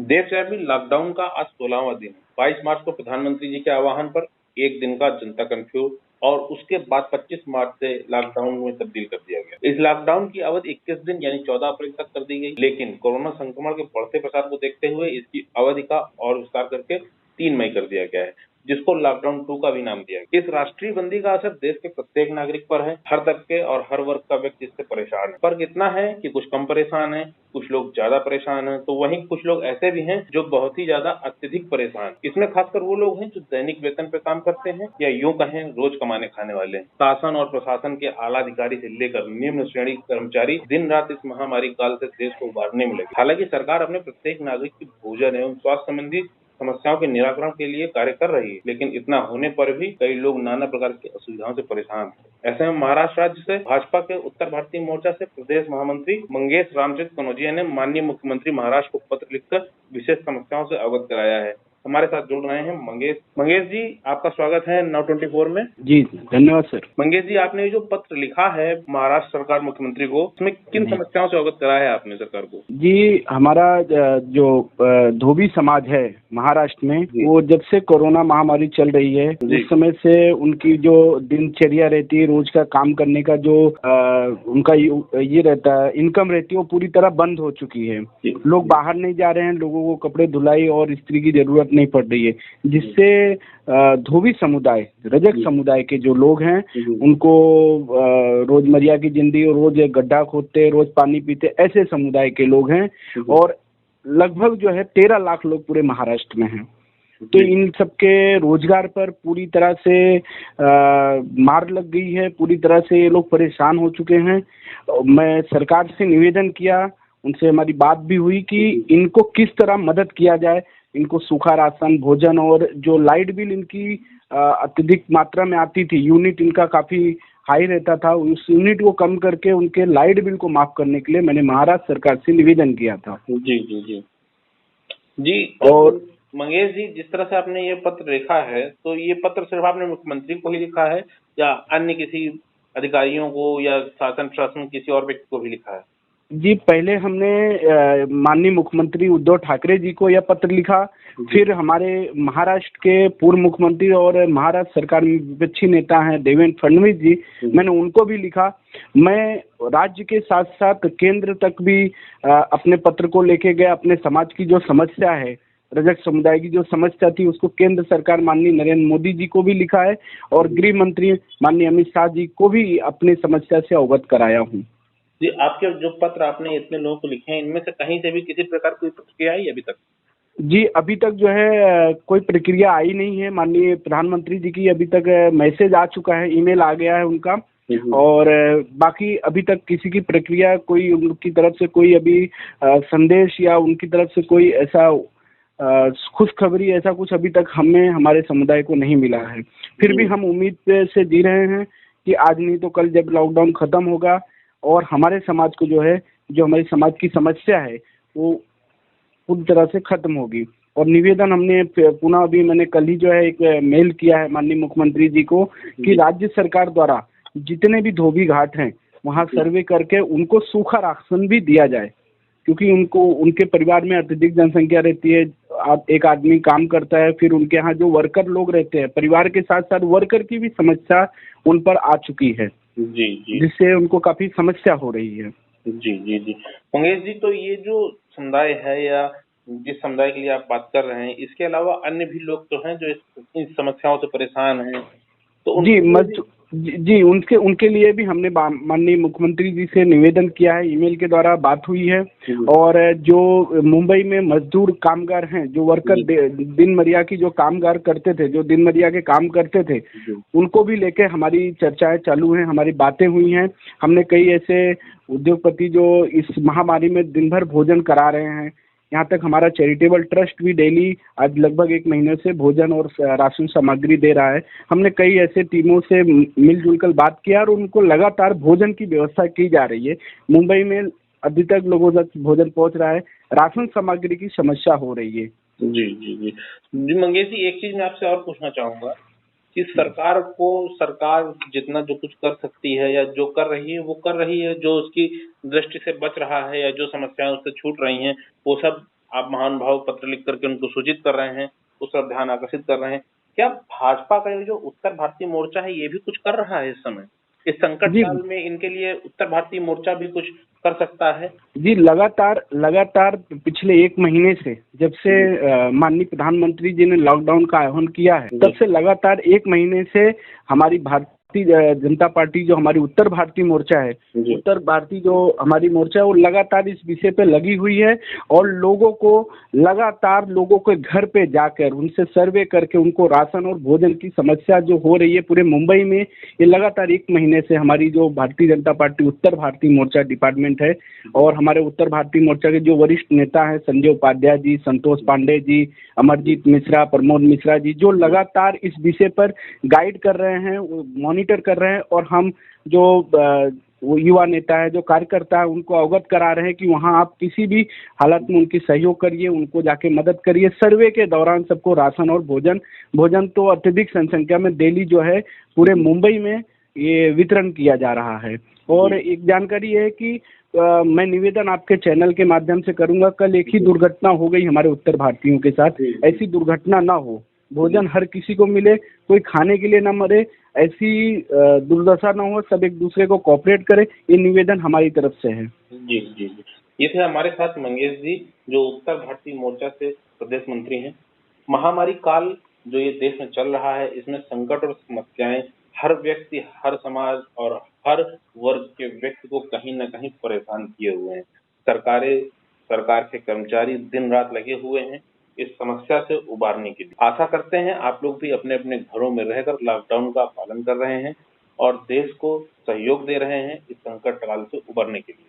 देशव्यापी लॉकडाउन का आज 16वां दिन है। 22 मार्च को प्रधानमंत्री जी के आह्वान पर एक दिन का जनता कर्फ्यू और उसके बाद 25 मार्च से लॉकडाउन में तब्दील कर दिया गया। इस लॉकडाउन की अवधि 21 दिन यानी 14 अप्रैल तक कर दी गई, लेकिन कोरोना संक्रमण के बढ़ते प्रसार को देखते हुए इसकी अवधि का और विस्तार करके 3 मई कर दिया गया है, जिसको लॉकडाउन 2 का भी नाम दिया गया। इस राष्ट्रीय बंदी का असर देश के प्रत्येक नागरिक पर है। हर तबके और हर वर्ग का व्यक्ति इससे परेशान है। फर्क इतना है कि कुछ कम परेशान है, कुछ लोग ज्यादा परेशान हैं, तो वहीं कुछ लोग ऐसे भी हैं जो बहुत ही ज्यादा अत्यधिक परेशान। इसमें खासकर वो लोग हैं जो दैनिक वेतन पे काम करते हैं या यूं कहें रोज कमाने खाने वाले हैं। शासन और प्रशासन के आला अधिकारी से लेकर निम्न श्रेणी के कर्मचारी दिन रात इस महामारी काल से देश को उबारने में लगे। हालांकि सरकार अपने प्रत्येक नागरिक की भोजन एवं स्वास्थ्य संबंधी समस्याओं के निराकरण के लिए कार्य कर रही है, लेकिन इतना होने पर भी कई लोग नाना प्रकार की असुविधाओं से परेशान हैं। ऐसे में महाराष्ट्र राज्य से भाजपा के उत्तर भारतीय मोर्चा से प्रदेश महामंत्री मंगेश रामचंद्र कनौजिया ने माननीय मुख्यमंत्री महाराष्ट्र को पत्र लिखकर विशेष समस्याओं से अवगत कराया है। हमारे साथ जुड़ रहे हैं मंगेश जी, आपका स्वागत है नाउ 24 में। जी धन्यवाद सर। मंगेश जी, आपने जो पत्र लिखा है महाराष्ट्र सरकार मुख्यमंत्री को, उसमें किन समस्याओं से अवगत कराया है आपने सरकार को? जी, हमारा जो धोबी समाज है महाराष्ट्र में, वो जब से कोरोना महामारी चल रही है उस समय से उनकी जो दिनचर्या रहती है, रोज का काम करने का जो उनका ये रहता है, इनकम रहती है, वो पूरी तरह बंद हो चुकी है। लोग बाहर नहीं जा रहे हैं, लोगों को कपड़े धुलाई और इस्त्री की जरूरत नहीं पड़ रही है, जिससे धोबी समुदाय, रजक समुदाय के जो लोग हैं उनको रोजमर्रा की जिंदगी, रोज गड्ढा खोदते, रोज पानी पीते, ऐसे समुदाय के लोग हैं और लगभग जो है 13 लाख लोग पूरे महाराष्ट्र में हैं। तो इन सबके रोजगार पर पूरी तरह से मार लग गई है, पूरी तरह से ये लोग परेशान हो चुके हैं। मैं सरकार से निवेदन किया, उनसे हमारी बात भी हुई कि इनको किस तरह मदद किया जाए, इनको सूखा राशन, भोजन और जो लाइट बिल इनकी अत्यधिक मात्रा में आती थी, यूनिट इनका काफी हाई रहता था, उस यूनिट को कम करके उनके लाइट बिल को माफ करने के लिए मैंने महाराष्ट्र सरकार से निवेदन किया था। जी। और मंगेश जी, जिस तरह से आपने ये पत्र लिखा है, तो ये पत्र सिर्फ आपने मुख्यमंत्री को ही लिखा है या अन्य किसी अधिकारियों को या शासन प्रशासन किसी और व्यक्ति को भी लिखा है? जी, पहले हमने माननीय मुख्यमंत्री उद्धव ठाकरे जी को यह पत्र लिखा, फिर हमारे महाराष्ट्र के पूर्व मुख्यमंत्री और महाराष्ट्र सरकार में विपक्षी नेता हैं देवेंद्र फडणवीस जी, मैंने उनको भी लिखा। मैं राज्य के साथ साथ केंद्र तक भी अपने पत्र को लेके गया। अपने समाज की जो समस्या है, रजक समुदाय की जो समस्या थी, उसको केंद्र सरकार माननीय नरेंद्र मोदी जी को भी लिखा है और गृह मंत्री माननीय अमित शाह जी को भी अपनी समस्या से अवगत कराया हूँ। जी, आपके जो पत्र आपने इतने लोगों को लिखे हैं, इनमें से कहीं से भी किसी प्रकार कोई प्रतिक्रिया आई अभी तक? जी, अभी तक जो है कोई प्रतिक्रिया आई नहीं है। माननीय प्रधानमंत्री जी की अभी तक मैसेज आ चुका है, ईमेल आ गया है उनका, और बाकी अभी तक किसी की प्रक्रिया, कोई उनकी तरफ से कोई अभी संदेश या उनकी तरफ से कोई ऐसा खुशखबरी, ऐसा कुछ अभी तक हमें, हमारे समुदाय को नहीं मिला है। फिर भी हम उम्मीद से जी रहे हैं कि आज नहीं तो कल जब लॉकडाउन खत्म होगा और हमारे समाज को जो है, जो हमारी समाज की समस्या है, वो पूरी तरह से खत्म होगी। और निवेदन हमने पुनः, अभी मैंने कल ही जो है एक मेल किया है माननीय मुख्यमंत्री जी को कि राज्य सरकार द्वारा जितने भी धोबी घाट हैं वहाँ सर्वे करके उनको सूखा राशन भी दिया जाए, क्योंकि उनको, उनके परिवार में अत्यधिक जनसंख्या रहती है। एक आदमी काम करता है, फिर उनके यहाँ जो वर्कर लोग रहते हैं, परिवार के साथ साथ वर्कर की भी समस्या उन पर आ चुकी है, जिससे उनको काफी समस्या हो रही है। जी। मंगेश जी, तो ये जो समुदाय है या जिस समुदाय के लिए आप बात कर रहे हैं, इसके अलावा अन्य भी लोग तो हैं जो इन समस्याओं से परेशान हैं, तो जी, उनके लिए भी हमने माननीय मुख्यमंत्री जी से निवेदन किया है, ईमेल के द्वारा बात हुई है। और जो मुंबई में मजदूर कामगार हैं, जो वर्कर दिनमर्या की जो कामगार करते थे, जो दिनमर्या के काम करते थे, उनको भी लेके हमारी चर्चाएं चालू हैं, हमारी बातें हुई हैं। हमने कई ऐसे उद्योगपति जो इस महामारी में दिन भर भोजन करा रहे हैं, यहाँ तक हमारा चैरिटेबल ट्रस्ट भी डेली आज लगभग 1 महीने से भोजन और राशन सामग्री दे रहा है। हमने कई ऐसे टीमों से मिलजुल कर बात किया और उनको लगातार भोजन की व्यवस्था की जा रही है। मुंबई में अभी तक लोगों तक भोजन पहुंच रहा है, राशन सामग्री की समस्या हो रही है। जी मंगेश जी, एक चीज मैं आपसे और पूछना चाहूंगा कि सरकार जितना जो कुछ कर सकती है या जो कर रही है वो कर रही है, जो उसकी दृष्टि से बच रहा है या जो समस्याएं उससे छूट रही हैं वो सब आप महानुभाव पत्र लिख करके उनको सूचित कर रहे हैं, उस पर ध्यान आकर्षित कर रहे हैं। क्या भाजपा का ये जो उत्तर भारतीय मोर्चा है ये भी कुछ कर रहा है इस समय? इस संकट जी काल में इनके लिए उत्तर भारतीय मोर्चा भी कुछ कर सकता है? जी, लगातार पिछले 1 महीने से जब से माननीय प्रधानमंत्री जी ने लॉकडाउन का आह्वान किया है, तब से लगातार 1 महीने से हमारी भारतीय जनता पार्टी जो हमारी उत्तर भारतीय मोर्चा है, उत्तर भारतीय जो हमारी मोर्चा है वो लगातार इस विषय पे लगी हुई है और लोगों को लगातार लोगों के घर पे जाकर उनसे सर्वे करके उनको राशन और भोजन की समस्या जो हो रही है पूरे मुंबई में, ये लगातार 1 महीने से हमारी जो भारतीय जनता पार्टी उत्तर भारतीय मोर्चा डिपार्टमेंट है और हमारे उत्तर भारतीय मोर्चा के जो वरिष्ठ नेता हैं संजय उपाध्याय जी, संतोष पांडे जी, अमरजीत मिश्रा, प्रमोद मिश्रा जी, जो लगातार इस विषय पर गाइड कर रहे हैं, मॉनिटर कर रहे हैं और हम जो वो युवा नेता है, जो कार्यकर्ता है, उनको अवगत करा रहे हैं कि वहाँ आप किसी भी हालत में उनकी सहयोग करिए, उनको जाके मदद करिए। सर्वे के दौरान सबको राशन और भोजन तो अत्यधिक जनसंख्या में डेली जो है पूरे मुंबई में ये वितरण किया जा रहा है। और एक जानकारी है कि मैं निवेदन आपके चैनल के माध्यम से करूंगा, कल एक ही दुर्घटना हो गई हमारे उत्तर भारतीयों के साथ, ऐसी दुर्घटना ना हो, भोजन हर किसी को मिले, कोई खाने के लिए ना मरे, ऐसी दुर्दशा ना हो, सब एक दूसरे को कोऑपरेट करे, ये निवेदन हमारी तरफ से है। जी जी जी, ये थे हमारे साथ मंगेश जी, जो उत्तर भारतीय मोर्चा से प्रदेश मंत्री हैं। महामारी काल जो ये देश में चल रहा है, इसमें संकट और समस्याएं हर व्यक्ति, हर समाज और हर वर्ग के व्यक्ति को कहीं न कहीं परेशान किए हुए हैं। सरकार के कर्मचारी दिन रात लगे हुए हैं इस समस्या से उबारने के लिए। आशा करते हैं आप लोग भी अपने अपने घरों में रहकर लॉकडाउन का पालन कर रहे हैं और देश को सहयोग दे रहे हैं इस संकट काल से उबरने के लिए।